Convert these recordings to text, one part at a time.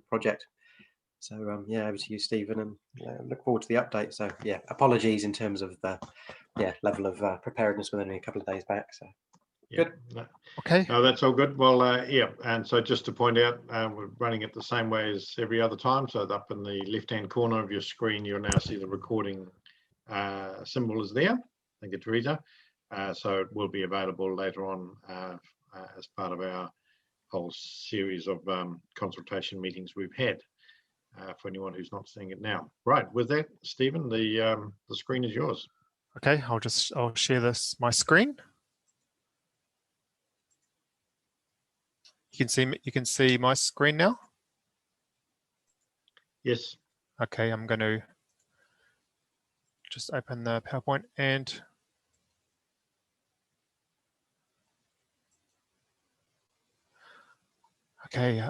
project. So yeah, over to you, Stephen, and look forward to the update. So yeah, apologies in terms of the level of preparedness. We're only a couple of days back. So yeah, good. no. Okay. No, that's all good. Well, yeah, and so just to point out, we're running it the same way as every other time. So up in the left-hand corner of your screen, you'll now see the recording symbol is there. Thank you, Teresa. So it will be available later on as part of our whole series of consultation meetings we've had. For anyone who's not seeing it now. Right, with that, Stephen, the screen is yours. Okay, I'll share my screen. You can see my screen now. Yes. Okay, I'm going to just open the PowerPoint and okay,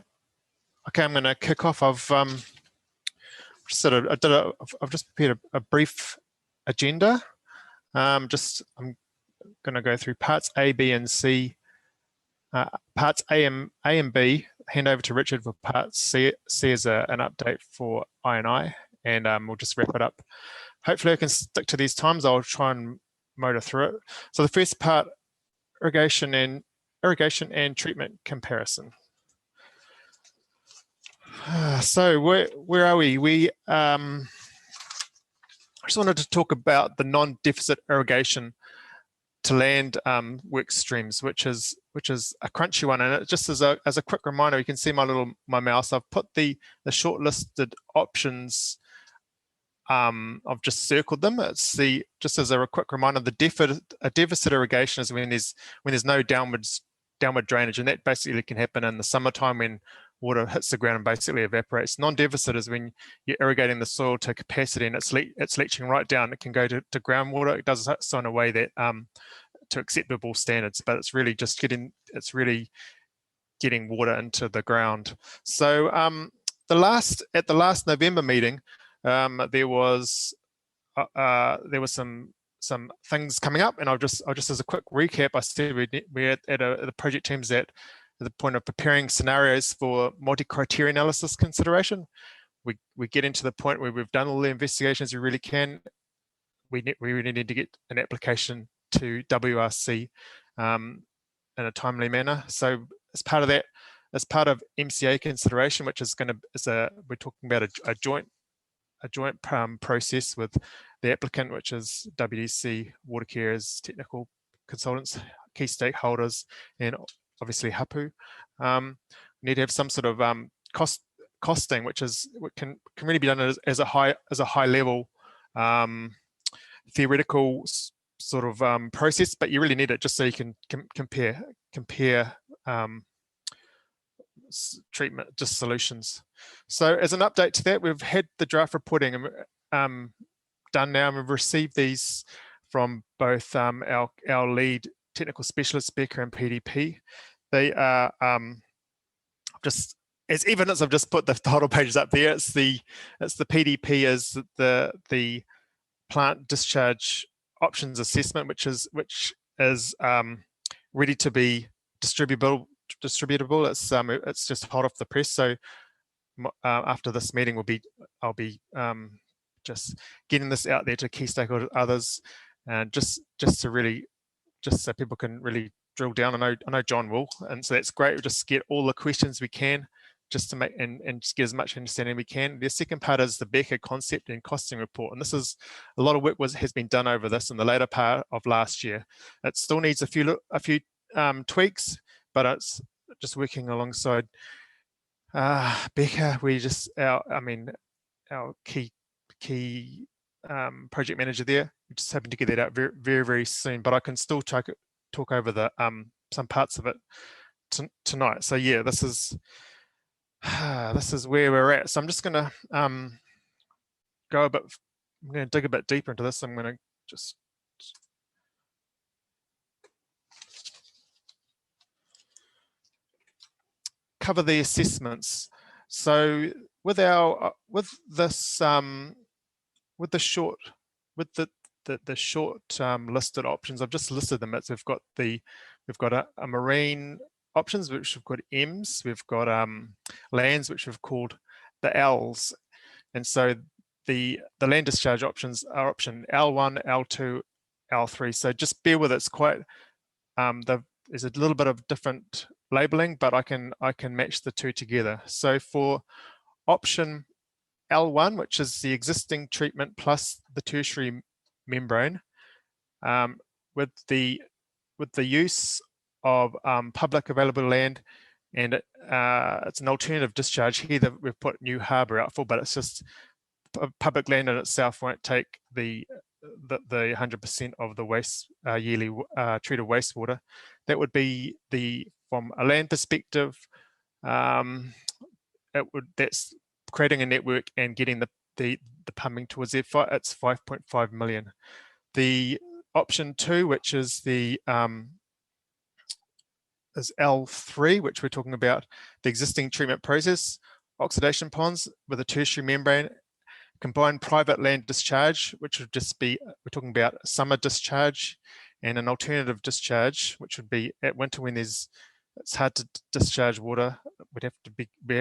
I'm going to kick off. I've just prepared a brief agenda. I'm going to go through parts A, B, and C. Parts A and B, hand over to Richard for parts C as an update for I&I, and we'll just wrap it up. Hopefully I can stick to these times. I'll try and motor through it. So the first part, irrigation and treatment comparison. So where are we? I just wanted to talk about the non-deficit irrigation to land work streams, which is a crunchy one. And it just as a quick reminder, you can see my mouse. I've put the shortlisted options. I've just circled them. It's just as a quick reminder, a deficit irrigation is when there's no downward drainage, and that basically can happen in the summertime when water hits the ground and basically evaporates. Non-deficit is when you're irrigating the soil to capacity and it's leaching right down. It can go to groundwater. It does so in a way that to acceptable standards, but it's really getting water into the ground. So at the last November meeting, there was some things coming up, and I'll just as a quick recap, I said we're at the project teams at the point of preparing scenarios for multi-criteria analysis consideration. We get into the point where we've done all the investigations we really can. We really need to get an application to WRC in a timely manner. So as part of that, as part of MCA consideration, which is we're talking about a joint process with the applicant, which is WDC, Watercare as technical consultants, key stakeholders, and obviously HAPU. We need to have some sort of costing, which can really be done as a high level theoretical sort of process, but you really need it just so you can compare treatment just solutions. So as an update to that, we've had the draft reporting done now, and we've received these from both our lead technical specialists, Becca and PDP. They are just as evidence. I've just put the title pages up there. It's the PDP as the plant discharge options assessment, which is ready to be distributable. It's just hot off the press. So after this meeting, I'll be just getting this out there to key stakeholders, others, and just so people can really drill down. I know John will, and so that's great. We'll just get all the questions we can, just to make and just get as much understanding we can. The second part is the Becca concept and costing report, and this is a lot of work has been done over this in the later part of last year. It still needs a few tweaks, but it's just working alongside Becca. Our key project manager there. We're just hoping to get that out very, very, very soon, but I can still talk over the some parts of it tonight. So yeah, this is where we're at. So I'm just going to I'm going to dig a bit deeper into this. I'm going to just cover the assessments. So with the short listed options, I've just listed them as we've got a marine options, which we've got M's, we've got lands, which we've called the L's. And so the land discharge options are option L1, L2, L3. So just bear with it. It's quite, there's a little bit of different labeling, but I can match the two together. So for option L1, which is the existing treatment plus the tertiary membrane, with the use of public available land, and it's an alternative discharge here that we've put New Harbour out for, but it's just public land in itself won't take the 100% of the waste yearly treated wastewater. That would be from a land perspective, that's creating a network and getting the pumping towards there. It's 5.5 million. The option 2, which is the is L3, which we're talking about the existing treatment process, oxidation ponds with a tertiary membrane, combined private land discharge, which would just be, we're talking about summer discharge, and an alternative discharge, which would be at winter when it's hard to discharge water. We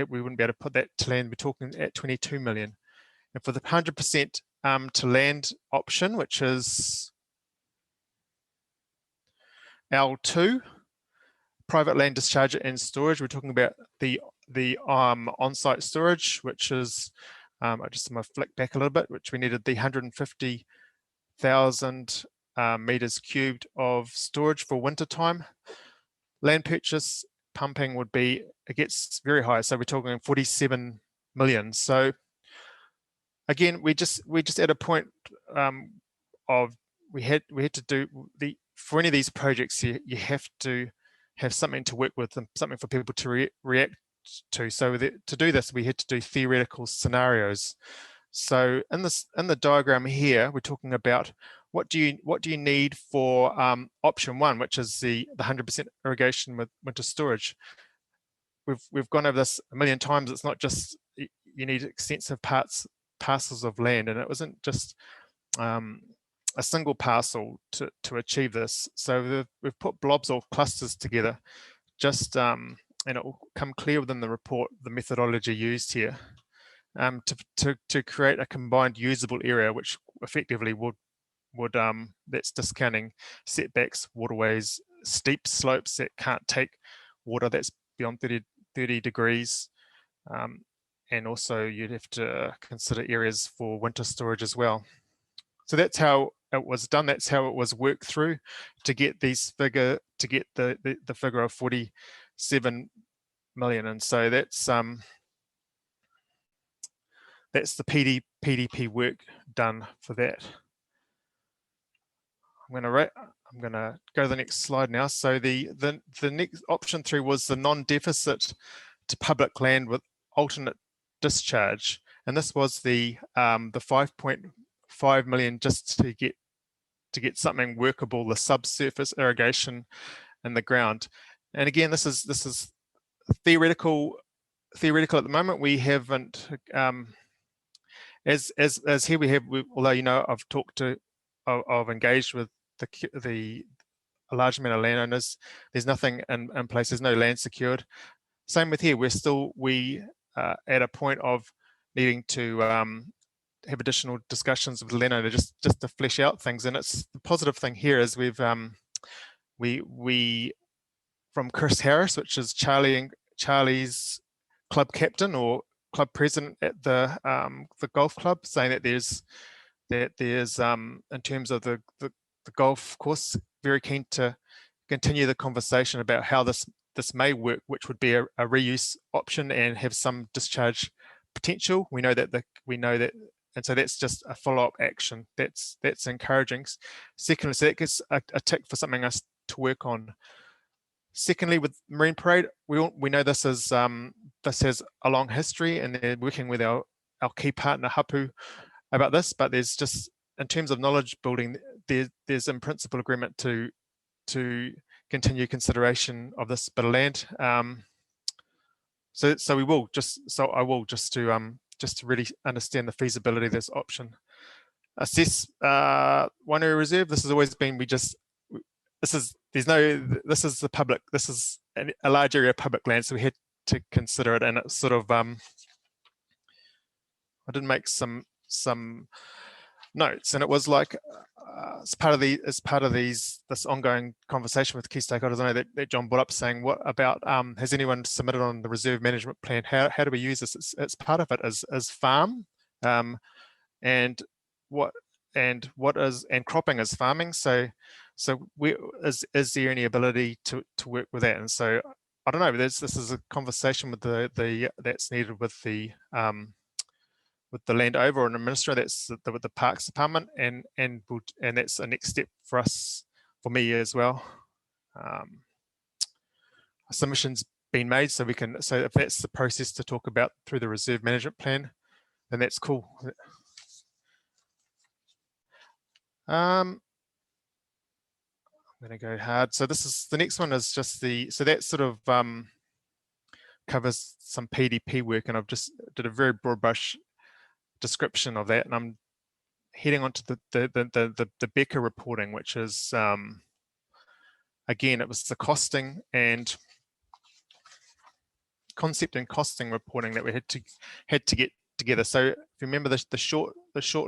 wouldn't be able to put that to land. We're talking at 22 million. And for the 100% to land option, which is L2, private land discharge and storage, we're talking about the on-site storage, which is, I just want to flick back a little bit, which we needed the 150,000 meters cubed of storage for winter time. Land purchase pumping would be, it gets very high, so we're talking 47 million. So again, we just at a point of we had to do for any of these projects, you have to have something to work with and something for people to react to. So to do this, we had to do theoretical scenarios. So in the diagram here, we're talking about what do you need for option 1, which is the 100% irrigation with winter storage. We've gone over this a million times. It's not just you need extensive parcels of land, and it wasn't just a single parcel to achieve this. So we've put blobs or clusters together, just and it will come clear within the report the methodology used here to create a combined usable area, which effectively would that's discounting setbacks, waterways, steep slopes that can't take water that's beyond 30 degrees, and also you'd have to consider areas for winter storage as well. So that's how it was done. That's how it was worked through to get the figure of 47 million. And so that's the PDP work done for that. I'm gonna go to the next slide now. So the next option 3 was the non-deficit to public land with alternate discharge, and this was the 5.5 million just to get something workable, the subsurface irrigation in the ground. And again, this is theoretical at the moment. We haven't as here we have, although I've engaged with a large amount of landowners. There's nothing in place. There's no land secured. Same with here. We at a point of needing to have additional discussions with the landowner just to flesh out things. And it's the positive thing here is we from Chris Harris, which is Charlie's club captain or club president at the golf club, saying that there's in terms of the golf course, very keen to continue the conversation about how this may work, which would be a reuse option and have some discharge potential. We know that, and so that's just a follow-up action. That's encouraging. Secondly, so that gets a tick for something else to work on. Secondly, with Marine Parade, we know this has a long history, and they're working with our key partner Hapu about this. But there's just, in terms of knowledge building, there's in principle agreement to continue consideration of this bit of land. So I will just to really understand the feasibility of this option. Assess one area reserve. This has always been, this is the public. This is a large area of public land, so we had to consider it, and it's sort of I did make some notes, and it was like as part of this ongoing conversation with key stakeholders. I know that John brought up saying, what about has anyone submitted on the reserve management plan? How do we use this? It's part of it as farm, and cropping is farming. So is there any ability to work with that? And so I don't know. This is a conversation with that's needed with the land over and administrator, that's with the Parks Department, and that's a next step for us, for me as well. Submission's been made, so if that's the process to talk about through the reserve management plan, then that's cool. I'm going to go hard. So the next one is just so that sort of covers some PDP work, and I've just did a very broad brush description of that, and I'm heading on to the Becker reporting, which is again, it was the costing and concept and costing reporting that we had to get together. So if you remember the short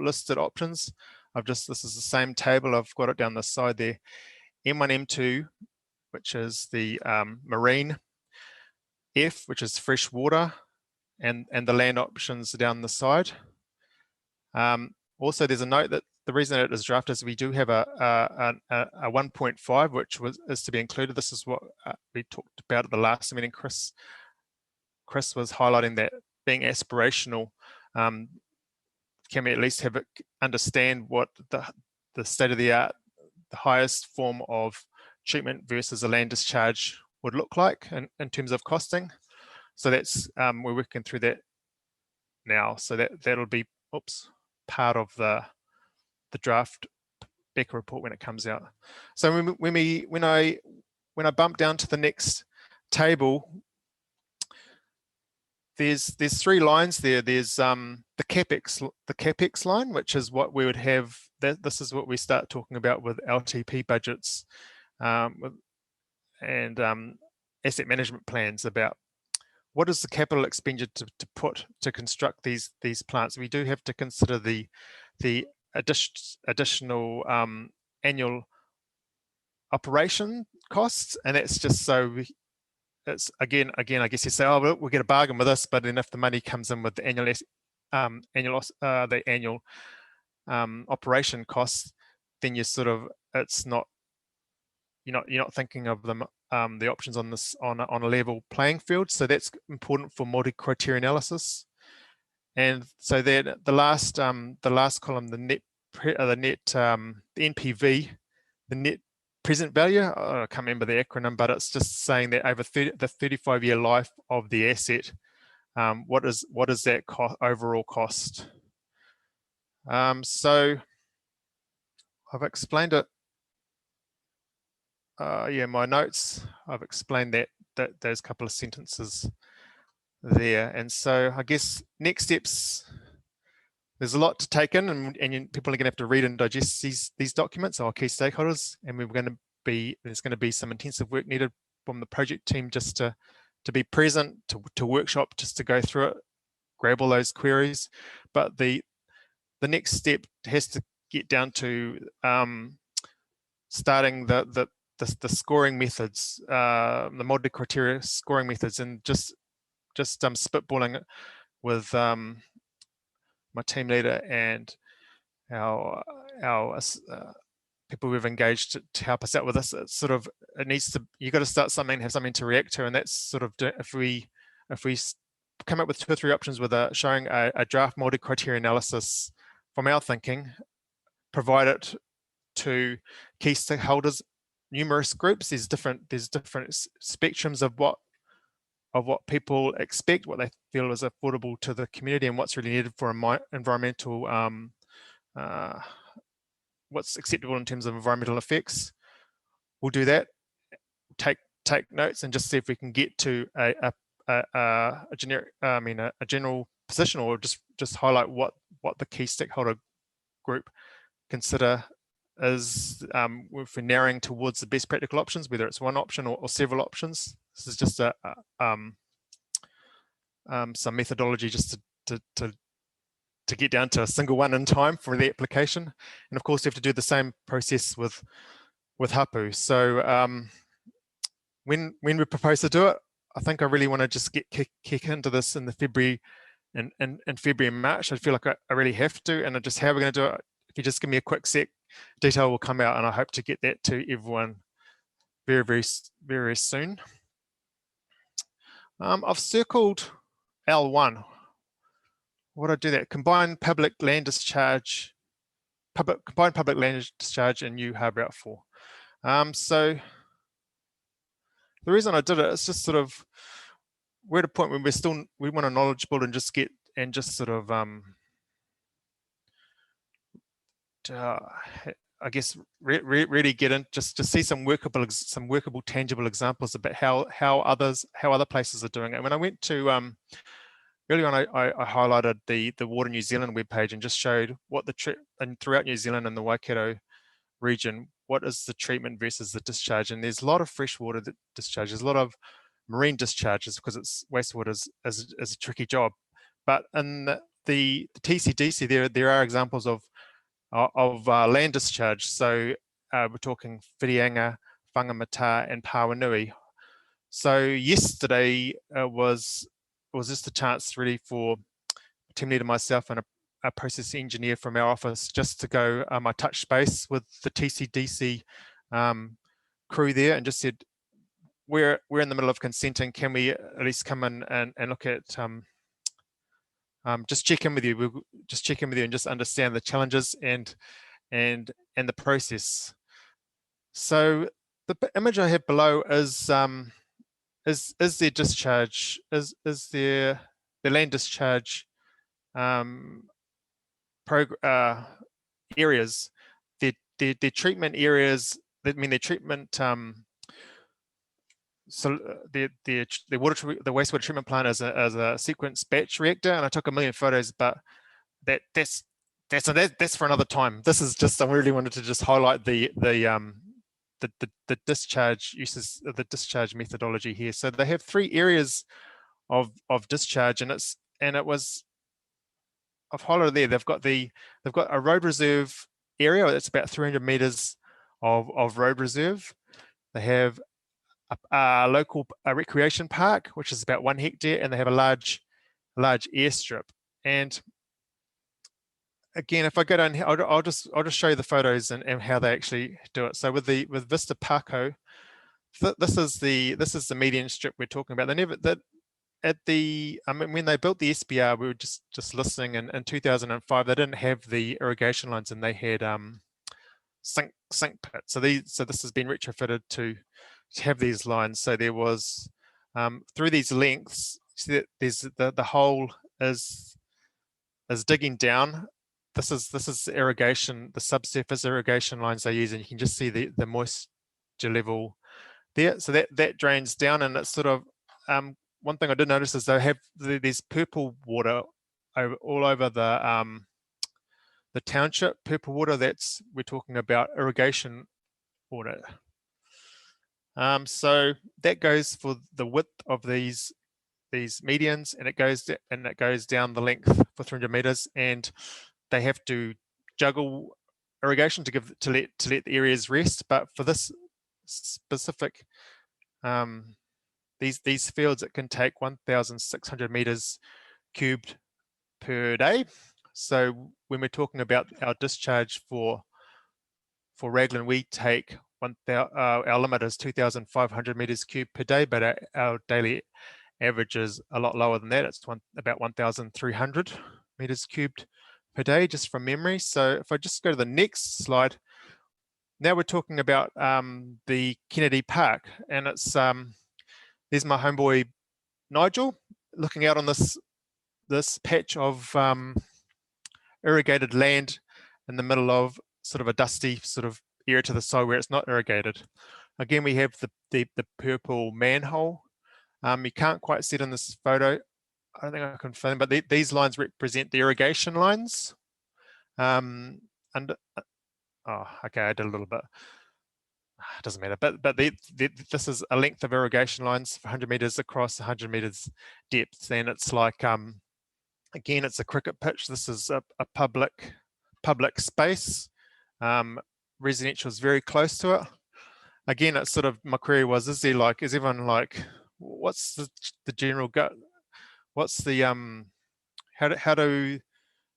listed options, this is the same table. I've got it down the side there. M1, M2, which is the marine, F, which is fresh water, and the land options down the side. Also, there's a note that the reason it is drafted is we do have a 1.5, which is to be included. This is what we talked about at the last meeting. Chris was highlighting that being aspirational, can we at least understand what the state of the art, the highest form of treatment versus a land discharge would look like in terms of costing. So that's we're working through that now. So that'll be part of the draft Becker report when it comes out. So when I bump down to the next table, there's 3 lines there. There's the capex line, which is what we would have. This is what we start talking about with LTP budgets and asset management plans, about what is the capital expenditure to construct these plants. We do have to consider the additional annual operation costs, and that's just so it's again I guess you say, oh, we'll get a bargain with this, but then if the money comes in with the annual operation costs, then you're not thinking of them the options on this on a level playing field. So that's important for multi-criteria analysis. And so then the last column, the NPV, the net present value, I can't remember the acronym, but it's just saying that over the 35-year life of the asset, what is that overall cost? So I've explained it. My notes, I've explained that those couple of sentences there. And so I guess next steps, there's a lot to take in, and people are going to have to read and digest these documents, our key stakeholders, and there's going to be some intensive work needed from the project team just to be present, to workshop, just to go through it, grab all those queries. But the next step has to get down to starting the scoring methods, the multi-criteria scoring methods, and just spitballing it with my team leader and our people we've engaged to help us out with this. It's you got to start something, have something to react to, and that's sort of, if we come up with 2 or 3 options with showing a draft multi-criteria analysis from our thinking, provide it to key stakeholders, numerous groups. There's different spectrums of what people expect, what they feel is affordable to the community, and what's really needed for environmental, what's acceptable in terms of environmental effects. We'll do that, take notes, and just see if we can get to a general position, or just highlight what the key stakeholder group consider if we're narrowing towards the best practical options, whether it's one option or several options. This is just some methodology just to get down to a single one in time for the application. And of course, you have to do the same process with hapu. So when we propose to do it, I think I really want to just kick into this in the February and February and March. I feel like I really have to, and just how we're going to do it. If you just give me a quick sec, detail will come out, and I hope to get that to everyone very, very, very soon. I've circled L1. What I do that? Combined public land discharge, combined public land discharge and new hub route 4. So the reason I did it is just sort of we're at a point where we want to knowledge build and just get and just sort of I guess really get in just to see some workable, tangible examples about how other places are doing it. When I went to early on, I highlighted the Water New Zealand webpage and just showed what and throughout New Zealand and the Waikato region, what is the treatment versus the discharge. And there's a lot of freshwater discharges, a lot of marine discharges because it's wastewater is a tricky job. But in the TCDC, there are examples of land discharge. So we're talking Whirianga, Whangamata, and Pawanui. So yesterday was just a chance really for team leader, myself, and a process engineer from our office just to go. I touched base with the TCDC crew there and just said, we're in the middle of consenting. Can we at least come in and look at just check in with you? We'll just check in with you and just understand the challenges and the process. So the image I have below is their discharge, is their land discharge areas, their treatment areas. I mean their treatment. So the wastewater treatment plant as a sequence batch reactor, and I took 1 million photos, but that's for another time. This is just, I really wanted to just highlight the discharge uses, the discharge methodology here. So they have 3 areas of discharge, and I've highlighted there. They've got a road reserve area that's about 300 meters of road reserve. They have a local recreation park, which is about 1 hectare, and they have a large airstrip. And again, if I go down here, I'll just show you the photos and how they actually do it. So with Vista Parko, this is the median strip we're talking about. When they built the SBR, we were just listening, and in 2005 they didn't have the irrigation lines, and they had sink pits. So this has been retrofitted to have these lines. So there was through these lengths, see that there's the hole is digging down. This is irrigation, the subsurface irrigation lines they use, and you can just see the moisture level there. So that drains down, and it's sort of one thing I did notice is they have there's purple water all over the township. Purple water, we're talking about irrigation water. So that goes for the width of these medians, and it goes down the length for 300 meters, and they have to juggle irrigation to let the areas rest. But for this specific these fields, it can take 1,600 meters cubed per day. So when we're talking about our discharge for Raglan, we take our limit is 2,500 meters cubed per day, but our daily average is a lot lower than that. It's about 1,300 meters cubed per day, just from memory. So if I just go to the next slide, now we're talking about the Kennedy Park, and it's there's my homeboy Nigel looking out on this patch of irrigated land in the middle of sort of a dusty sort of area to the side where it's not irrigated. Again, we have the purple manhole. You can't quite see it in this photo. I don't think I can film, but these lines represent the irrigation lines. And oh, okay, I did a little bit. It doesn't matter, but this is a length of irrigation lines for 100 meters across 100 meters depth, and it's like again, it's a cricket pitch. This is a public space. Residential is very close to it. Again, it's sort of, my query was, is everyone like, what's the general gut? What's the how do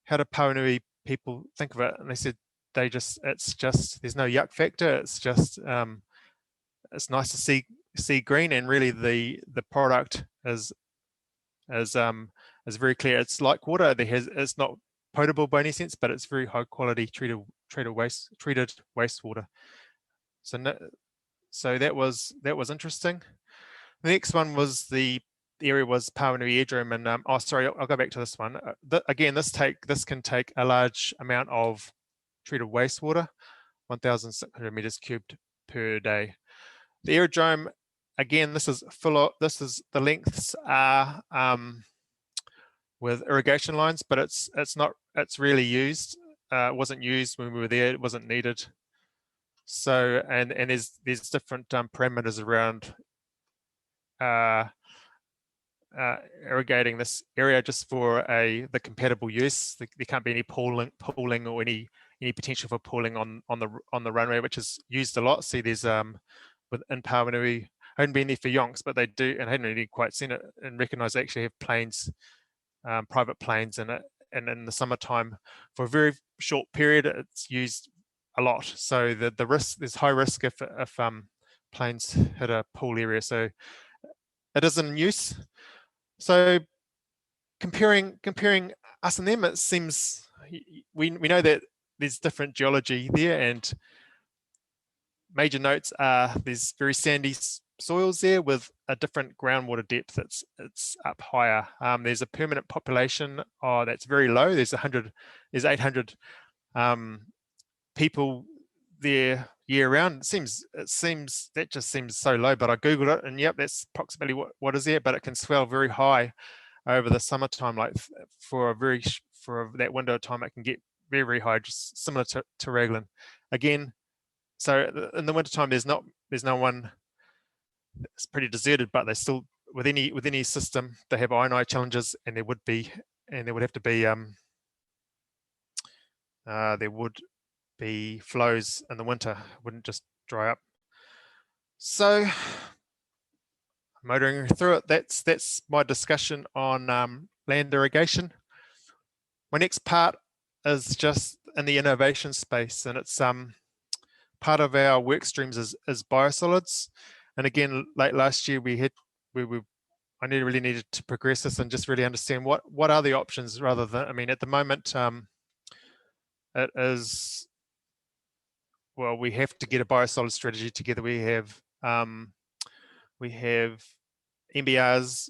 Pawanui people think of it? And they said it's just there's no yuck factor. It's just it's nice to see green, and really the product is very clear. It's like water. It's not potable by any sense, but it's very high quality treated wastewater. So that was interesting. The next one was the area was Pawanui Airdrome, and oh, sorry, I'll go back to this one. Again, this can take a large amount of treated wastewater, 1,600 meters cubed per day. The aerodrome, again, this is the lengths are with irrigation lines, but it's rarely used. It wasn't used when we were there. It wasn't needed. So and there's different parameters around irrigating this area just for the compatible use. There can't be any pooling or any potential for pooling on the runway, which is used a lot. See, there's in Pawanui, I haven't been there for yonks, but they do, and I hadn't really quite seen it and recognized they actually have planes, private planes in it, and in the summertime for a very short period it's used a lot. So the risk, there's high risk if planes hit a pool area, so it is in use. So comparing us and them, it seems we know that there's different geology there, and major notes are there's very sandy soils there with a different groundwater depth. It's up higher. There's a permanent population that's very low. There's 800 people there year round. It seems that just seems so low, but I googled it, and yep, that's approximately what is there, but it can swell very high over the summertime. Like for that window of time, it can get very, very high, just similar to Raglan. Again, so in the wintertime, there's no one. It's pretty deserted, but they still, with any system, they have I&I challenges, and there would have to be there would be flows in the winter. It wouldn't just dry up. So motoring through it, that's my discussion on land irrigation. My next part is just in the innovation space, and it's part of our work streams is biosolids. And again, late last year I really needed to progress this and just really understand what are the options, rather than, I mean, at the moment it is, well, we have to get a biosolid strategy together. We have MBRs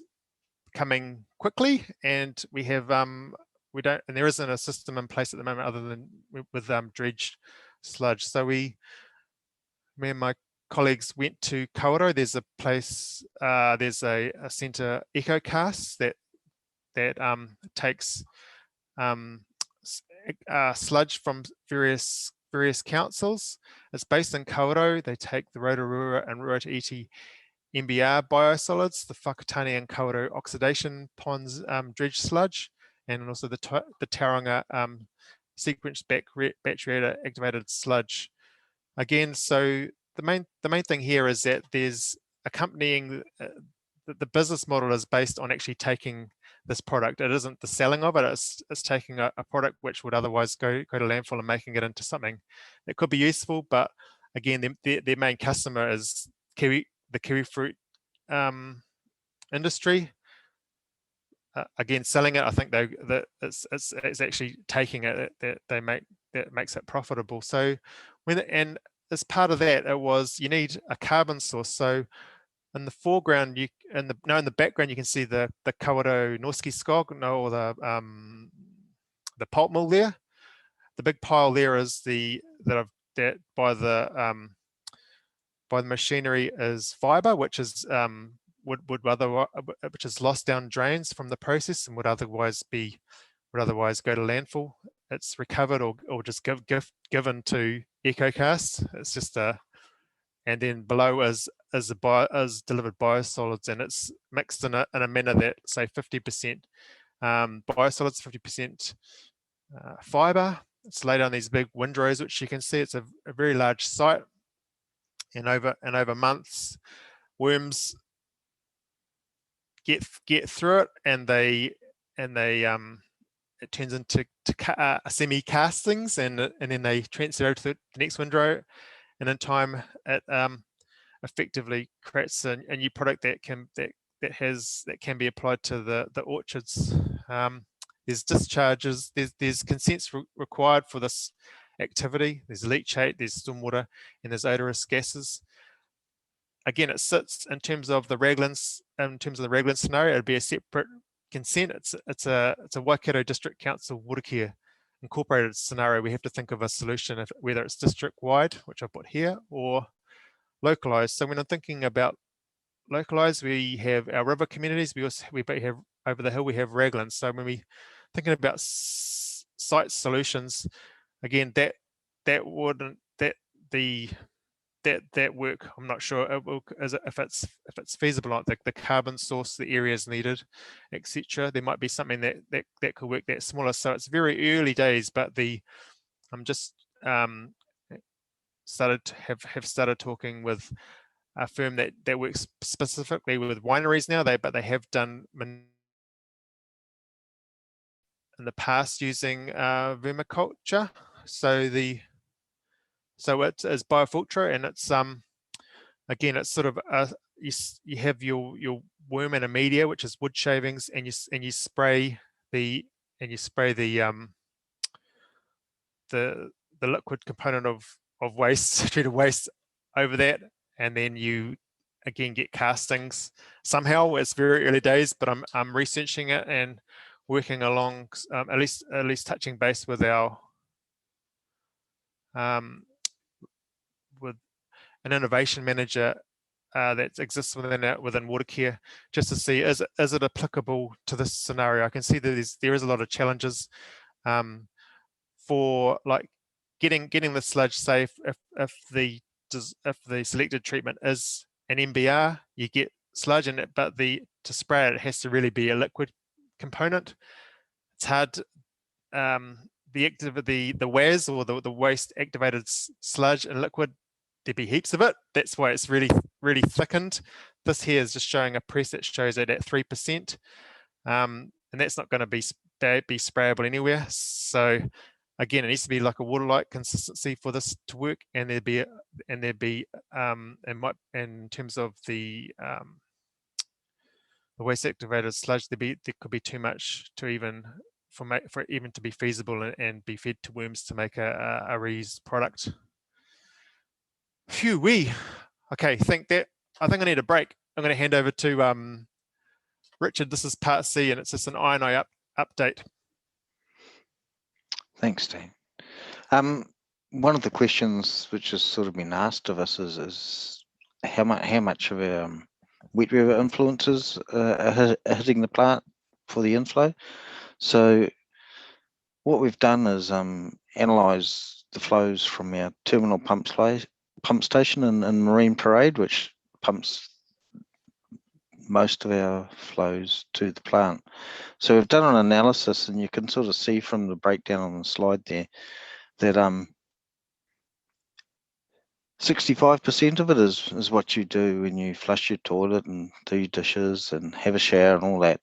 coming quickly, and we have we don't, and there isn't a system in place at the moment other than with dredged sludge. So me and my colleagues went to Kawerau. There's a place, there's a centre, EcoCast, that takes sludge from various councils. It's based in Kawerau. They take the Rotorua and Ruaiti MBR biosolids, the Whakatane and Kawerau oxidation ponds dredge sludge, and also the Tauranga sequenced batch activated sludge. Again, so the main thing here is that there's accompanying the business model is based on actually taking this product. It isn't the selling of it. It's taking a product which would otherwise go to landfill and making it into something that could be useful. But again, their main customer is the kiwi fruit industry. Again, selling it, I think that it's actually taking it that makes it profitable. So and as part of that, you need a carbon source. So in the foreground, in the background, you can see the Kawerau Norski Skog, or the pulp mill there. The big pile there is that by the machinery is fibre, which is which is lost down drains from the process and would otherwise go to landfill. it's recovered or just given to EcoCast. It's just and then below is delivered biosolids, and it's mixed in a manner that, say, 50% biosolids, 50% fiber. It's laid on these big windrows, which you can see. It's a very large site, and over months, worms get through it, and it turns into semi castings, and then they transfer over to the next windrow, and in time it effectively creates a new product that can be applied to the orchards. There's discharges, there's consents required for this activity. There's leachate, there's stormwater, and there's odorous gases. Again, it sits in terms of the Raglan scenario. It'd be a separate consent. It's a Waikato District Council water care incorporated scenario. We have to think of a solution, whether it's district wide, which I put here, or localized. So when I'm thinking about localized, we have our river communities. We have over the hill, we have Raglan. So when we thinking about site solutions, again, that work, I'm not sure if it's feasible or not. The carbon source, the areas needed, etc. There might be something that could work that smaller. So it's very early days, but I'm just started talking with a firm that works specifically with wineries now. But they have done in the past using vermiculture. So it is biofilter, and it's again, it's sort of you have your worm and a media, which is wood shavings, and you spray the liquid component of waste, treated waste, over that, and then you again get castings. Somehow, it's very early days, but I'm researching it and working along, at least touching base with our with an innovation manager that exists within water care, just to see is it applicable to this scenario. I can see that there is a lot of challenges for like getting the sludge safe. If the selected treatment is an MBR, you get sludge in it, but to spray it has to really be a liquid component. It's hard. The WAS, or the waste activated sludge and liquid, there'd be heaps of it. That's why it's really thickened. This here is just showing a press that shows it at 3%, and that's not going to be sprayable anywhere. So again, it needs to be like a water-like consistency for this to work, and in terms of the waste activated sludge, there could be too much to even for even to be feasible and be fed to worms to make a reused product. Phew, okay. I think I need a break. I'm going to hand over to Richard. This is part C, and it's just an I&I update. Thanks, Dean. One of the questions which has sort of been asked of us is how much of our wet river influences are hitting the plant for the inflow. So what we've done is analyse the flows from our terminal pump station in Marine Parade, which pumps most of our flows to the plant. So we've done an analysis, and you can sort of see from the breakdown on the slide there that 65% of it is what you do when you flush your toilet and do your dishes and have a shower and all that.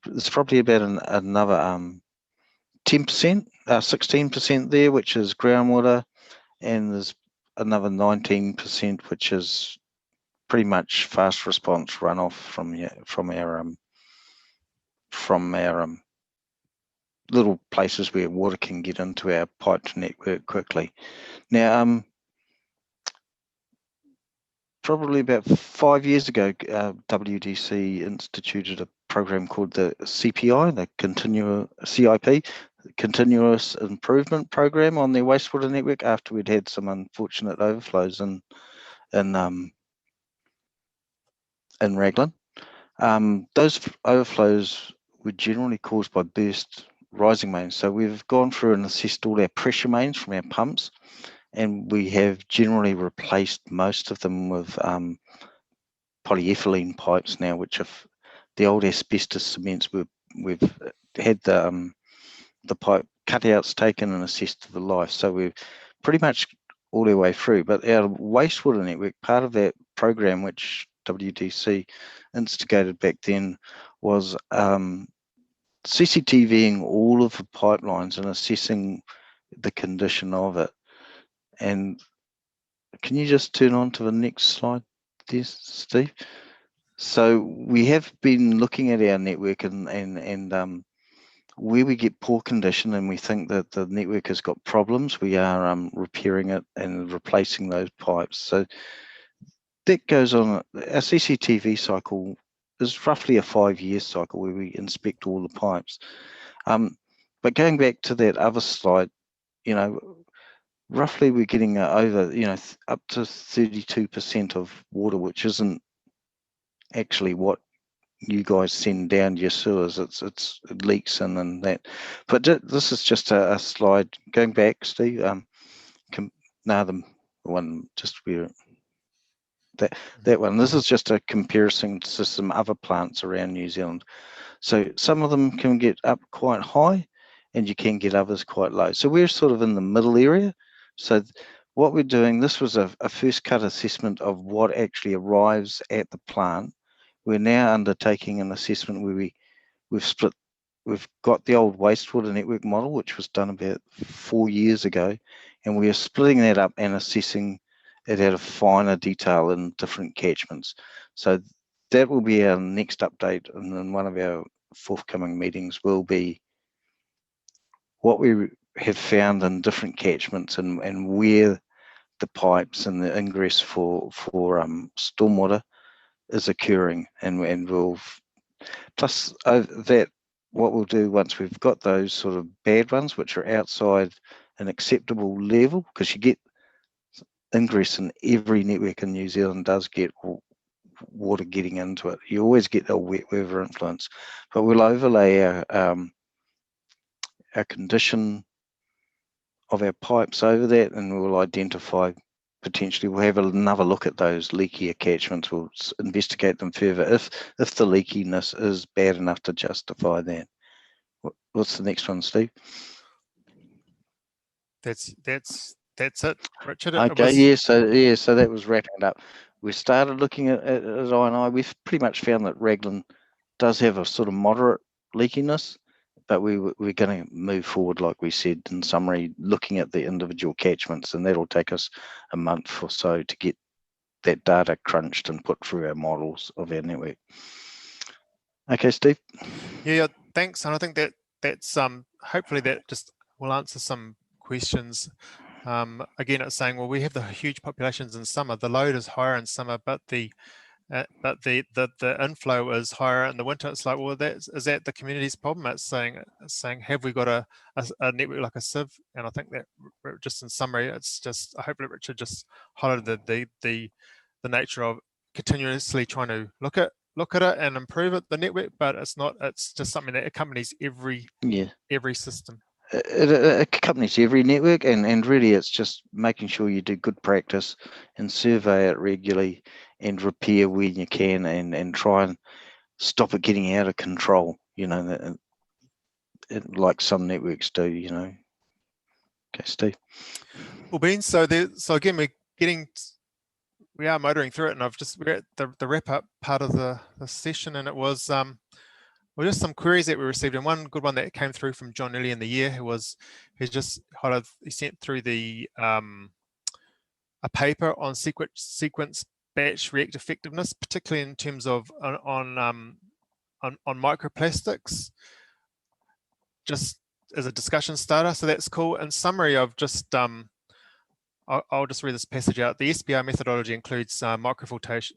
There's probably about another 10%, 16% there, which is groundwater, and there's another 19%, which is pretty much fast response runoff from our little places where water can get into our piped network quickly. Now, probably about 5 years ago, WDC instituted a program called the CPI, the CIP, Continuous Improvement Program, on their wastewater network after we'd had some unfortunate overflows in Raglan. Those overflows were generally caused by burst rising mains. So we've gone through and assessed all our pressure mains from our pumps, and we have generally replaced most of them with polyethylene pipes now, which have the old asbestos cements. We've had the pipe cutouts taken and assessed to the life. So we've pretty much all our way through. But our wastewater network, part of that program which WDC instigated back then, was CCTVing all of the pipelines and assessing the condition of it. And can you just turn on to the next slide there, Steve? So we have been looking at our network and where we get poor condition and we think that the network has got problems, we are repairing it and replacing those pipes. So that goes on. Our CCTV cycle is roughly a 5-year cycle where we inspect all the pipes. But going back to that other slide, roughly we're getting over, up to 32% of water, which isn't actually what you guys send down your sewers. It leaks and that. But this is just a slide going back, Steve. The one just where that one. This is just a comparison to some other plants around New Zealand. So some of them can get up quite high, and you can get others quite low. So we're sort of in the middle area. So what we're doing, this was a first cut assessment of what actually arrives at the plant. We're now undertaking an assessment where we've got the old wastewater network model, which was done about 4 years ago, and we are splitting that up and assessing it at a finer detail in different catchments. So that will be our next update, and then one of our forthcoming meetings will be what we have found in different catchments and where the pipes and the ingress for stormwater is occurring, and we'll plus that what we'll do once we've got those sort of bad ones which are outside an acceptable level, because you get ingress in every network in New Zealand does get water getting into it. You always get a wet weather influence, but we'll overlay our condition of our pipes over that, and we'll identify potentially, we'll have another look at those leaky catchments. We'll investigate them further if the leakiness is bad enough to justify that. What's the next one, Steve? That's it, Richard. Okay, so that was wrapping it up. We started looking at I&I. We've pretty much found that Raglan does have a sort of moderate leakiness, but we're going to move forward, like we said, in summary, looking at the individual catchments, and that'll take us a month or so to get that data crunched and put through our models of our network. Okay, Steve? Yeah, thanks. And I think that's hopefully that just will answer some questions. Again, it's saying, well, we have the huge populations in summer. The load is higher in summer, but the inflow is higher in the winter. It's like, well, is that the community's problem? It's saying, have we got a network like a sieve? And I think that just in summary, it's just, I hope that Richard just highlighted the nature of continuously trying to look at it and improve it, the network, but it's just something that accompanies every system. It accompanies every network, and really it's just making sure you do good practice and survey it regularly and repair when you can, and try and stop it getting out of control, like some networks do, Okay, Steve. Well, Ben, so again, we are motoring through it, and we're at the wrap up part of the session, and it was just some queries that we received, and one good one that came through from John early in the year, he sent through a paper on sequence batch react effectiveness, particularly in terms of on microplastics, just as a discussion starter. So that's cool. In summary, I've just I'll just read this passage out. The SBR methodology includes microfiltration,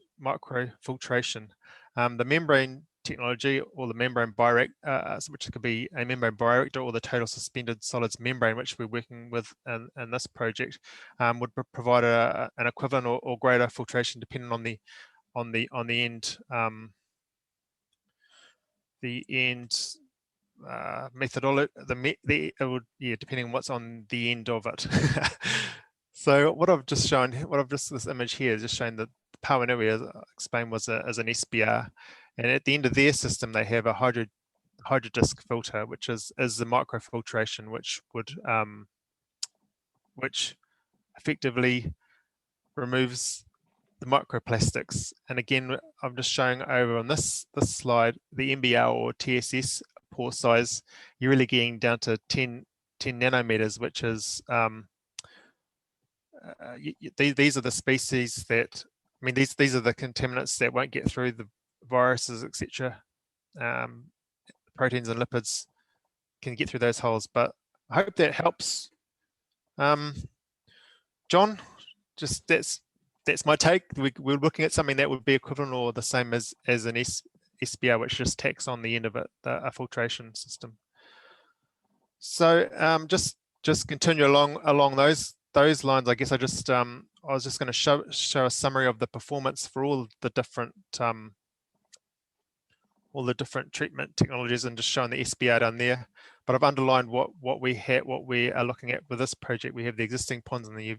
the membrane technology, or the membrane bioreactor, which could be a membrane bioreactor, or the total suspended solids membrane, which we're working with in this project, would provide an equivalent or greater filtration depending on the end methodology, depending on what's on the end of it. So what I've just shown, this image here is just showing that Pawanui, as I explained, was as an SBR, and at the end of their system they have a hydrodisc filter, which is the microfiltration, which effectively removes the microplastics. And again, I'm just showing over on this slide the MBR or TSS pore size. You're really getting down to 10 nanometers, which is these are the species that, I mean, these are the contaminants that won't get through, the viruses, etc. Proteins and lipids can get through those holes. But I hope that helps. John, just that's my take. We're looking at something that would be equivalent or the same as an SBR, which just tacks on the end of it, a filtration system. So just continue along those lines. I guess I was just going to show a summary of the performance for all the different treatment technologies, and just showing the SBR down there. But I've underlined what we are looking at with this project. We have the existing ponds and the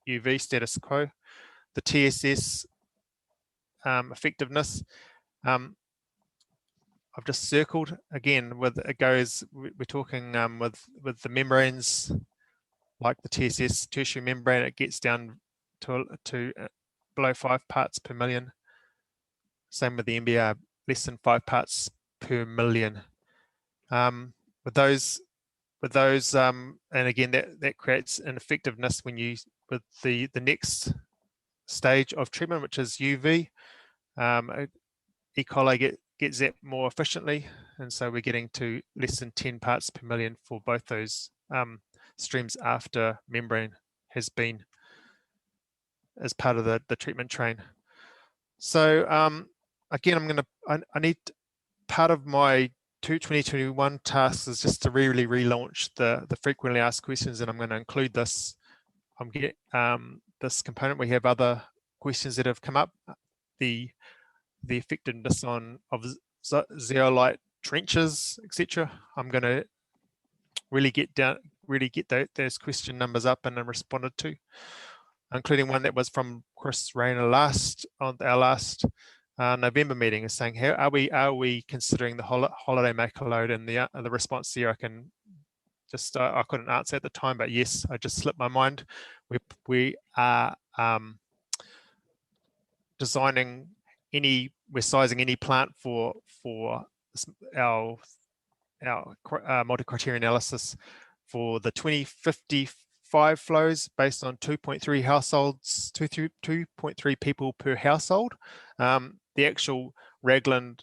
UV status quo, the TSS effectiveness. I've just circled again with it goes. We're talking with the membranes, like the TSS tertiary membrane, it gets down to below 5 parts per million. Same with the MBR, less than 5 parts per million. With those, and again, that creates an effectiveness when you with the next stage of treatment, which is UV. E. coli gets that more efficiently, and so we're getting to less than 10 parts per million for both those streams after membrane has been as part of the treatment train. So again, I need, part of my 2021 tasks is just to really relaunch the frequently asked questions, and I'm going to include this. I'm getting this component. We have other questions that have come up. The effectiveness of zeolite trenches, etc. I'm going to really get those question numbers up and then responded to, including one that was from Chris Rayner on our last November meeting, is saying, how are we considering the holiday maker load? And the response here, I can just I couldn't answer at the time, but yes, I just slipped my mind. We are we're sizing any plant for our multi-criteria analysis for the 2055 flows based on 2.3 households, 2.3 people per household. The actual Raglan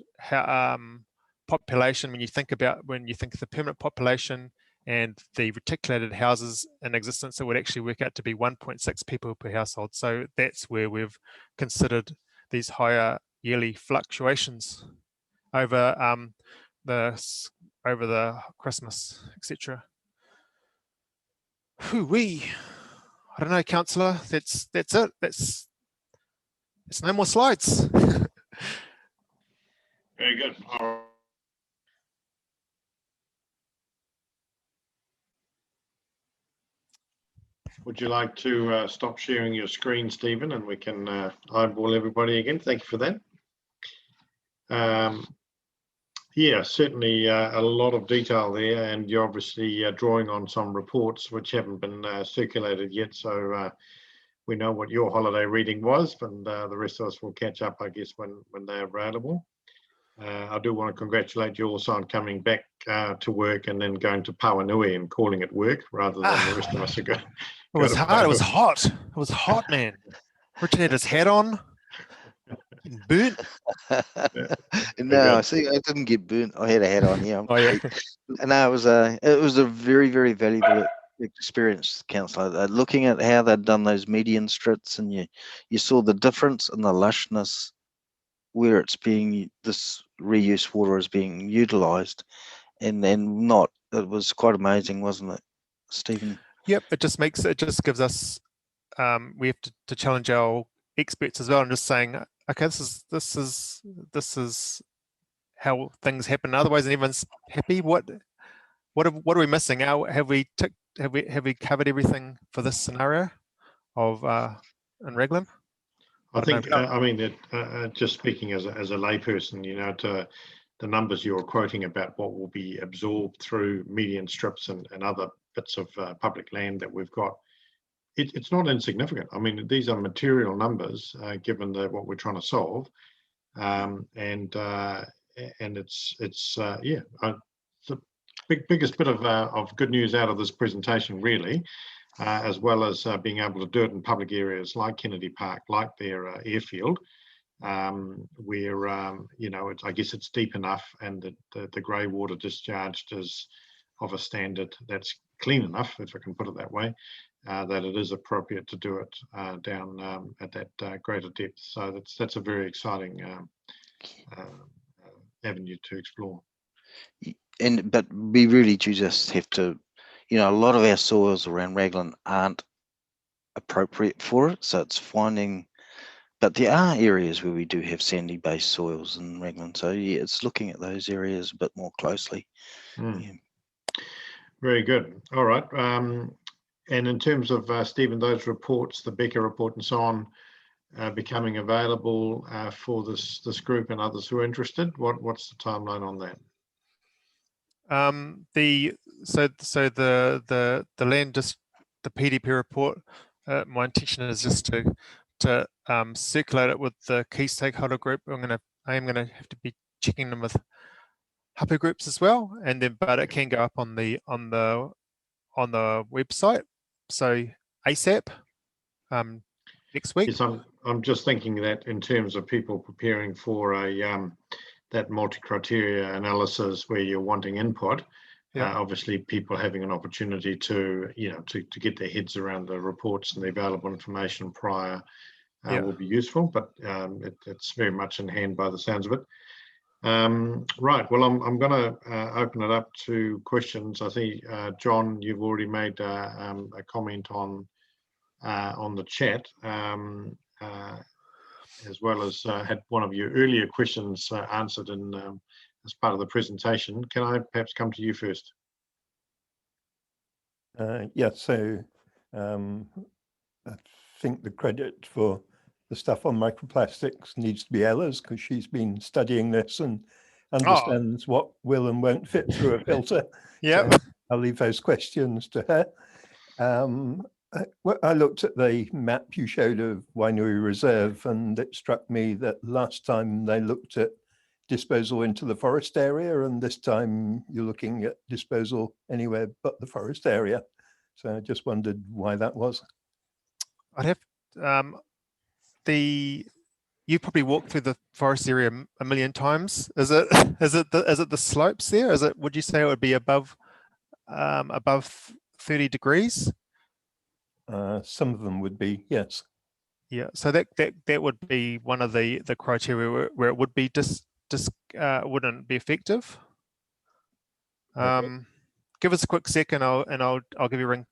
population, when you think of the permanent population and the reticulated houses in existence, it would actually work out to be 1.6 people per household. So that's where we've considered these higher yearly fluctuations over the Christmas, etc. Hoo-wee. I don't know, councillor. That's it. It's no more slides. Very good. All right. Would you like to stop sharing your screen, Stephen, and we can eyeball everybody again? Thank you for that. Yeah, certainly a lot of detail there, and you're obviously drawing on some reports which haven't been circulated yet. So we know what your holiday reading was, and the rest of us will catch up, I guess, when they're available. I do want to congratulate you also on coming back to work and then going to Pawanui and calling it work rather than the rest of us are going. It was hard. It was hot. It was hot, man. Richard had his hat on. Burnt. No, see, I didn't get burnt. I had a hat on. Yeah. Oh yeah. No, it was a very, very valuable experience, councillor. Looking at how they'd done those median strits, and you saw the difference in the lushness where this reuse water is being utilised, and not. It was quite amazing, wasn't it, Stephen? Yep. It just gives us. We have to challenge our experts as well, and just saying, okay, this is how things happen otherwise, and everyone's happy. What are we missing? Have we covered everything for this scenario of in Raglan? I think, I mean, just speaking as a layperson, you know, the numbers you're quoting about what will be absorbed through median strips and other bits of public land that we've got, it's not insignificant. I mean, these are material numbers given what we're trying to solve, and it's the biggest bit of good news out of this presentation, really. As well as being able to do it in public areas like Kennedy Park, like their airfield, where you know, I guess it's deep enough, and the grey water discharged is of a standard that's clean enough, if I can put it that way, that it is appropriate to do it down at that greater depth. So that's a very exciting avenue to explore. But we really do just have to, you know, a lot of our soils around Raglan aren't appropriate for it, so it's finding, but there are areas where we do have sandy based soils in Raglan, so yeah, it's looking at those areas a bit more closely. Yeah. Very good. All right, and in terms of Stephen, those reports, the Becker report and so on, becoming available for this group and others who are interested, what's the timeline on that? The land, just the PDP report, my intention is just to circulate it with the key stakeholder group. I am gonna have to be checking them with hapu groups as well, and then but it can go up on the website, so ASAP next week. Yes, I'm just thinking that in terms of people preparing for a that multi-criteria analysis where you're wanting input, obviously people having an opportunity to, you know, to get their heads around the reports and the available information prior will be useful, but it's very much in hand by the sounds of it. Right, well, I'm going to open it up to questions. I think, John, you've already made a comment on the chat, as well as had one of your earlier questions answered in as part of the presentation. Can I perhaps come to you first? Yeah, so I think the credit for the stuff on microplastics needs to be Ella's, because she's been studying this and understands what will and won't fit through a filter. Yeah, so I'll leave those questions to her. I looked at the map you showed of Wainui Reserve, and it struck me that last time they looked at disposal into the forest area, and this time you're looking at disposal anywhere but the forest area. So I just wondered why that was. I'd have you probably walked through the forest area a million times. Is it the slopes there? Would you say it would be above 30 degrees? Some of them would be, yes. Yeah, so that would be one of the criteria where it would be wouldn't be effective. Okay. Give us a quick second, I'll give you a ring.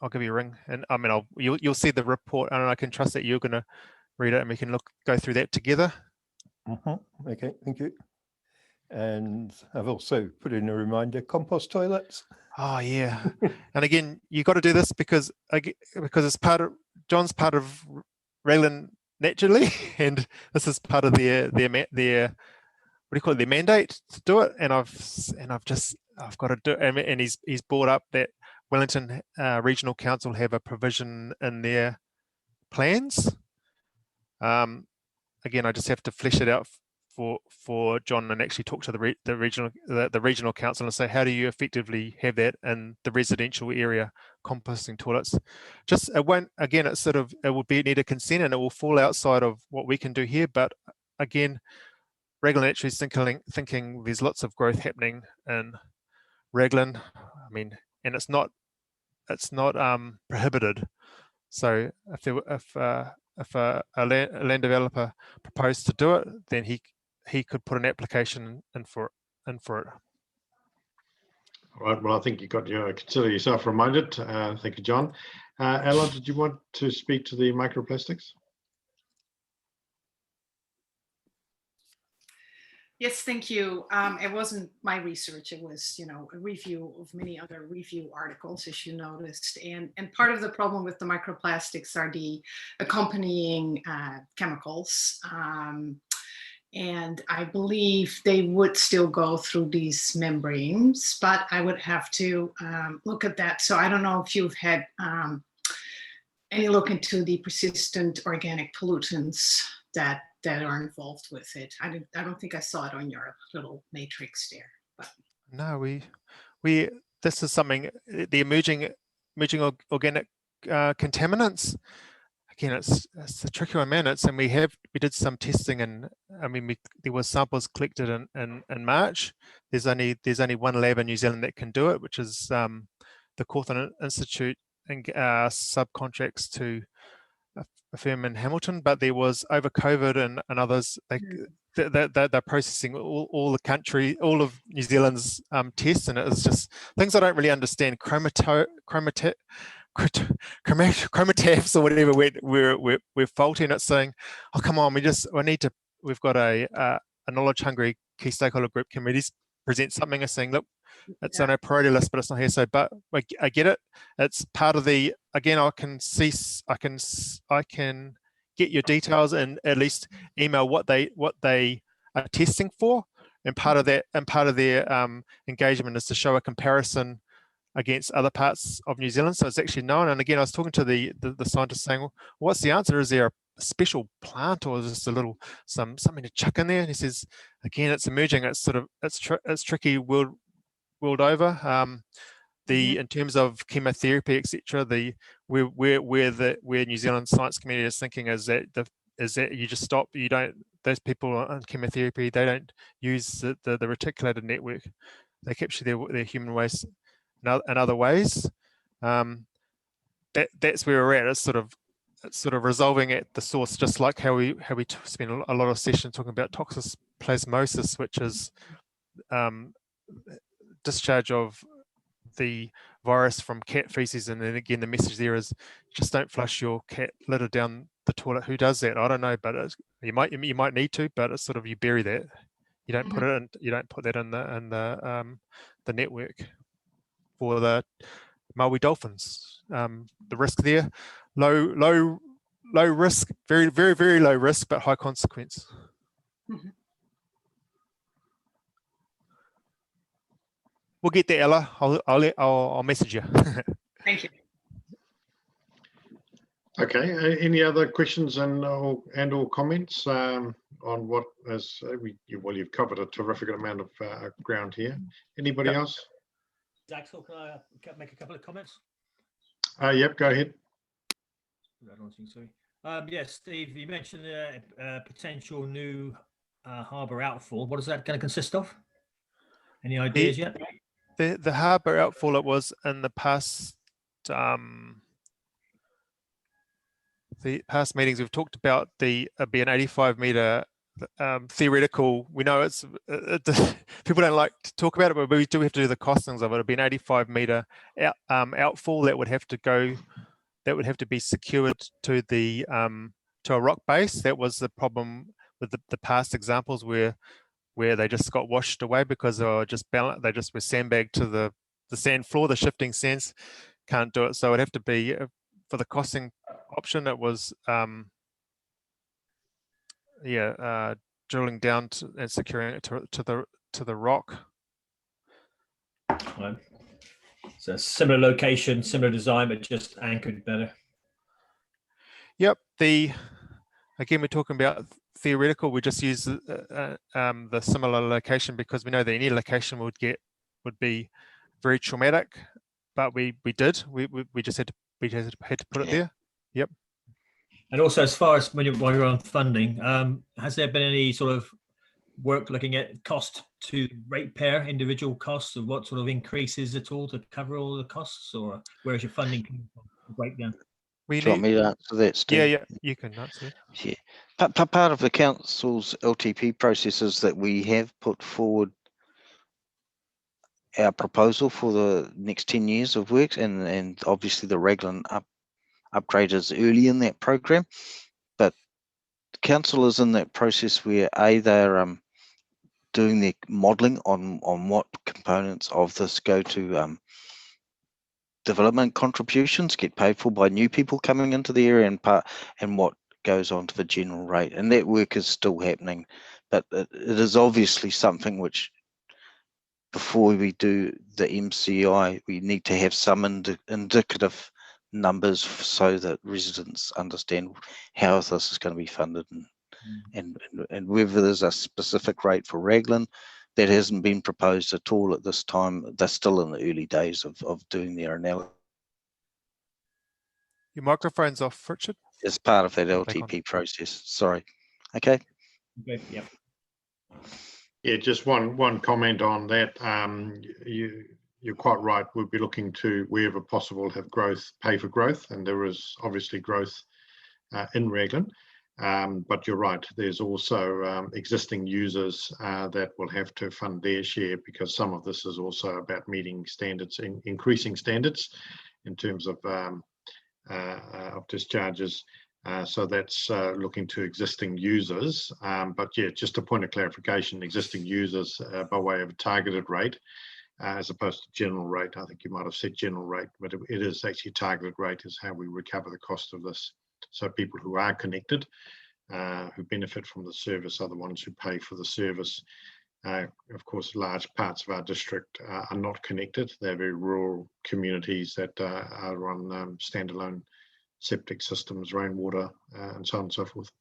I'll give you a ring, and I mean you'll see the report, and I can trust that you're going to read it, and we can go through that together. Okay, thank you. And I've also put in a reminder: compost toilets. Oh yeah, and again, you got to do this because it's John's part of Raglan naturally, and this is part of their what do you call it, their mandate to do it, and I've got to do it, and he's brought up that Wellington Regional Council have a provision in their plans. Again, I just have to flesh it out for John and actually talk to the regional council and say, how do you effectively have that in the residential area composting toilets? Just it won't, again, it will need a consent, and it will fall outside of what we can do here. But again, Raglan actually is thinking there's lots of growth happening in Raglan. I mean, and it's not prohibited. So if a land developer proposed to do it, then he could put an application in for it. All right. Well, I think you got consider yourself reminded. Thank you, John. Ella, did you want to speak to the microplastics? Yes, thank you. It wasn't my research. It was, a review of many other review articles, as you noticed. And part of the problem with the microplastics are the accompanying chemicals. And I believe they would still go through these membranes, but I would have to look at that. So I don't know if you've had any look into the persistent organic pollutants that are involved with it. I don't think I saw it on your little matrix there. But. No, we this is something, the emerging organic contaminants. Again, it's a tricky one, man. And we did some testing, and I mean, there were samples collected in March. There's only one lab in New Zealand that can do it, which is the Cawthon Institute, and subcontracts to a firm in Hamilton. But there was, over COVID and others, they're processing all the country, all of New Zealand's tests, and it's just things I don't really understand. Chromatographs or whatever we're faulting it, saying, oh come on, we've got a knowledge hungry key stakeholder group committees present something and saying, look, it's on our priority list, but it's not here. So, but I get it. It's part of the, again, I can get your details and at least email what they are testing for, and part of that, and part of their engagement is to show a comparison against other parts of New Zealand. So it's actually known. And again, I was talking to the scientist saying, well, what's the answer? Is there a special plant, or just a little something to chuck in there? And he says, again, it's emerging. It's sort of it's tricky world over. In terms of chemotherapy, etc., where New Zealand science community is thinking is that you just stop. You don't. Those people on chemotherapy, they don't use the reticulated network. They capture their human waste in other ways. That's where we're at. It's sort of resolving at the source, just like how we spend a lot of sessions talking about toxoplasmosis, which is discharge of the virus from cat feces. And then again, the message there is just don't flush your cat litter down the toilet. Who does that? I don't know, but you might need to, but it's sort of, you bury that. You don't put it in. You don't put that in the network for the Maui dolphins. The risk there, low risk, very, very, very low risk, but high consequence. We'll get there, Ella. I'll message you. Thank you. Okay. Any other questions and/or comments on what, you've covered a terrific amount of ground here. Anybody else? Axel, can I make a couple of comments? Yep, go ahead. Yes, Steve, you mentioned potential new harbour outfall. What is that going to consist of? Any ideas yet? The harbour outfall, it was in the past meetings, we've talked about be an 85 metre theoretical. We know people don't like to talk about it, but we do have to do the costings of it. It'd be an 85 metre outfall that would have to be secured to a rock base. That was the problem with the past examples where they just got washed away because they were just balanced. They just were sandbagged to the sand floor. The shifting sands can't do it. So it'd have to be, for the costing option, it was drilling down and securing it to the rock. Right. So similar location, similar design, but just anchored better. Yep. Again, we're talking about theoretical. We just use the similar location because we know that any location would be very traumatic. But we just had to put it there. Yep. And also, as far as while you're on funding, has there been any sort of work looking at cost to ratepayer, individual costs, of what sort of increases at all to cover all the costs, or where's your funding coming from? Breakdown. Do you want me to answer that, Steve? Yeah, you can answer it. Yeah. Part of the council's LTP process is that we have put forward our proposal for the next 10 years of works, and obviously the Raglan upgrade is early in that program, but the council is in that process where they're doing the modelling on what components of this go to development contributions, get paid for by new people coming into the area, and what goes on to the general rate. And that work is still happening, but it is obviously something which, before we do the MCI, we need to have some indicative numbers so that residents understand how this is going to be funded, and whether there's a specific rate for Raglan. That hasn't been proposed at all at this time. They're still in the early days of doing their analysis. Your microphone's off, Richard. As part of that Back on. LTP process. Sorry. Okay. Okay, yep. Yeah, just one comment on that. You're quite right. We'll be looking to, wherever possible, have growth, pay for growth, and there is obviously growth in Raglan. But you're right, there's also existing users that will have to fund their share, because some of this is also about meeting standards, increasing standards in terms of discharges. So that's looking to existing users. But yeah, just a point of clarification, existing users by way of a targeted rate as opposed to general rate. I think you might have said general rate, but it is actually targeted rate is how we recover the cost of this. So people who are connected, who benefit from the service, are the ones who pay for the service. Of course, large parts of our district are not connected. They're very rural communities that are on standalone septic systems, rainwater, and so on and so forth.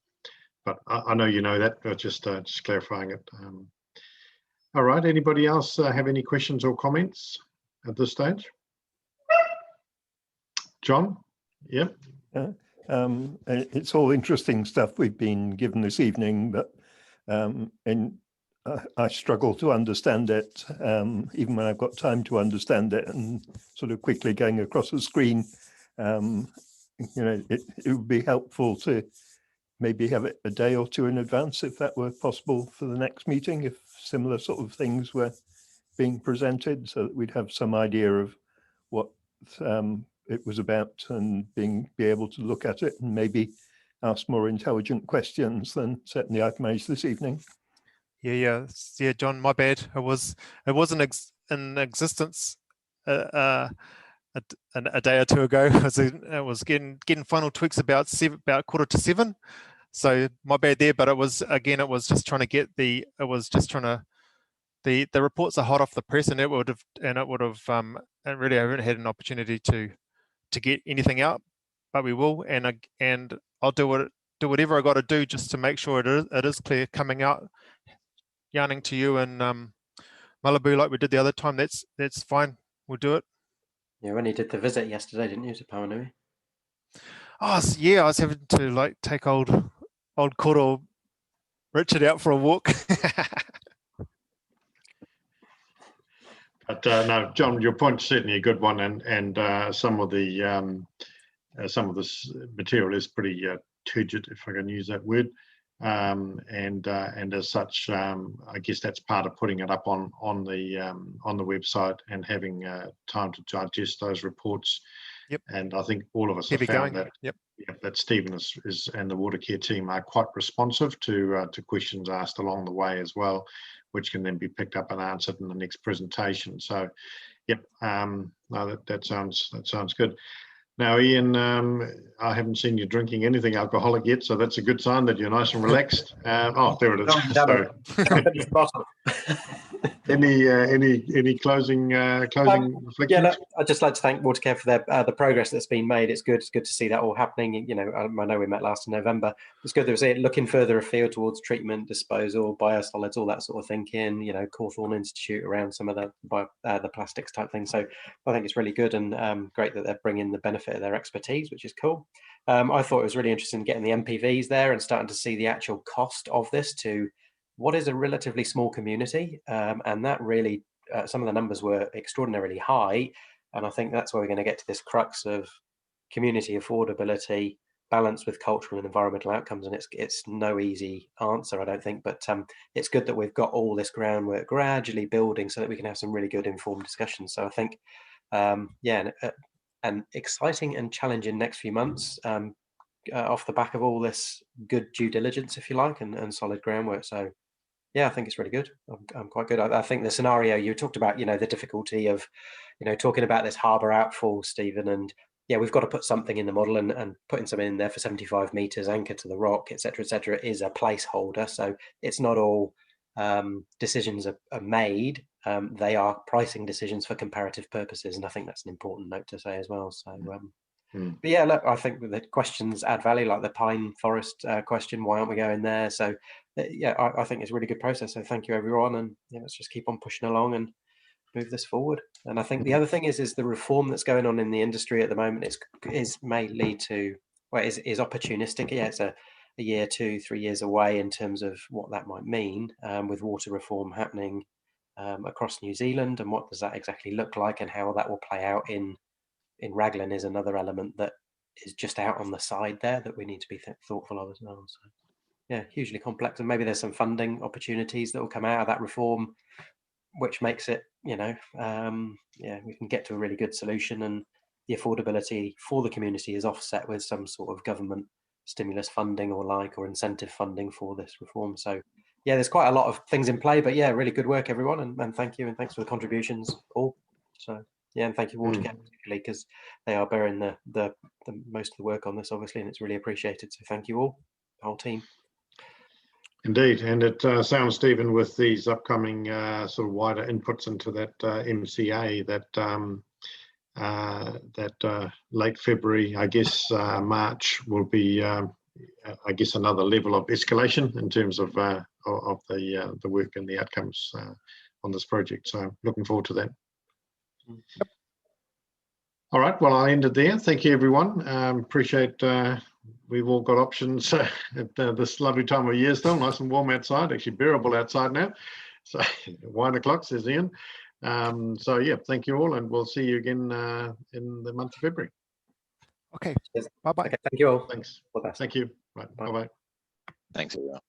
But I know you know that, but just clarifying it. All right, anybody else have any questions or comments at this stage? John? Yeah. It's all interesting stuff we've been given this evening, but I struggle to understand it, even when I've got time to understand it, and sort of quickly going across the screen. You know, it would be helpful to maybe have it a day or two in advance, if that were possible, for the next meeting, if similar sort of things were being presented, so that we'd have some idea of what it was about, and be able to look at it and maybe ask more intelligent questions than certainly I've managed this evening. Yeah, John, my bad. It was in existence a day or two ago. It was getting final tweaks about 6:45. So my bad there, but it was just trying to get the reports are hot off the press, and it would have and really I haven't had an opportunity to get anything out, but we will, and I'll do whatever I got to do just to make sure it is clear coming out, yarning to you and Malibu like we did the other time. That's fine. We'll do it. Yeah, when you did the visit yesterday, didn't you, to Pawanui? Oh yeah, I was having to take old Koro Richard out for a walk. But no, John, your point's certainly a good one, and some of this material is pretty turgid, if I can use that word, and as such, I guess that's part of putting it up on the website and having time to digest those reports. Yep. And I think all of us have found that. Yep. Yeah, that Stephen is and the water care team are quite responsive to questions asked along the way as well, which can then be picked up and answered in the next presentation. So, yep, no, that sounds good. Now, Ian, I haven't seen you drinking anything alcoholic yet, so that's a good sign that you're nice and relaxed. Oh, there it is. So, any closing reflections? Yeah, look, I'd just like to thank Watercare for the progress that's been made. It's good to see that all happening. You know, I know we met last in November. It's good to see it looking further afield towards treatment, disposal, biosolids, all that sort of thinking. You know, Cawthorne Institute around some of the plastics type things. So I think it's really good, and great that they're bringing the benefit of their expertise, which is cool. I thought it was really interesting getting the MPVs there and starting to see the actual cost of this to what is a relatively small community, and that really some of the numbers were extraordinarily high, and I think that's where we're going to get to this crux of community affordability balanced with cultural and environmental outcomes, and it's no easy answer, I don't think, but it's good that we've got all this groundwork gradually building so that we can have some really good informed discussions. So I think an exciting and challenging next few months off the back of all this good due diligence, if you like, and solid groundwork. So Yeah, I think it's really good. I'm quite good. I think the scenario you talked about, the difficulty of, talking about this harbour outfall, Stephen, and yeah, we've got to put something in the model, and putting something in there for 75 metres anchored to the rock, et cetera, is a placeholder. So it's not all decisions are made. They are pricing decisions for comparative purposes. And I think that's an important note to say as well. So, but yeah, look, I think the questions add value, like the pine forest question, why aren't we going there? So yeah, I think it's a really good process. So thank you, everyone. And let's just keep on pushing along and move this forward. And I think the other thing is the reform that's going on in the industry at the moment may lead to, well, is opportunistic. Yeah, it's a year, 2-3 years away in terms of what that might mean, with water reform happening across New Zealand, and what does that exactly look like, and how that will play out in Raglan is another element that is just out on the side there that we need to be thoughtful of as well. So yeah, hugely complex, and maybe there's some funding opportunities that will come out of that reform, which makes it, yeah, we can get to a really good solution, and the affordability for the community is offset with some sort of government stimulus funding or incentive funding for this reform. So yeah, there's quite a lot of things in play, but yeah, really good work, everyone, and thank you, and thanks for the contributions all. So yeah, and thank you, Watercare, particularly, because they are bearing the most of the work on this, obviously, and it's really appreciated. So thank you all, the whole team. Indeed, and it sounds, Stephen, with these upcoming sort of wider inputs into that MCA, that late February, I guess March will be, I guess, another level of escalation in terms of the work and the outcomes on this project. So looking forward to that. Yep. All right, well, I'll end it there. Thank you, everyone. Appreciate we've all got options at this lovely time of year still, nice and warm outside, actually bearable outside now. So 1 o'clock, says Ian. So yeah, thank you all, and we'll see you again in the month of February. Okay, Cheers. bye-bye. Okay, thank you all. Thanks. All the best. Thank you. Right, Bye. bye-bye. Thanks, everyone.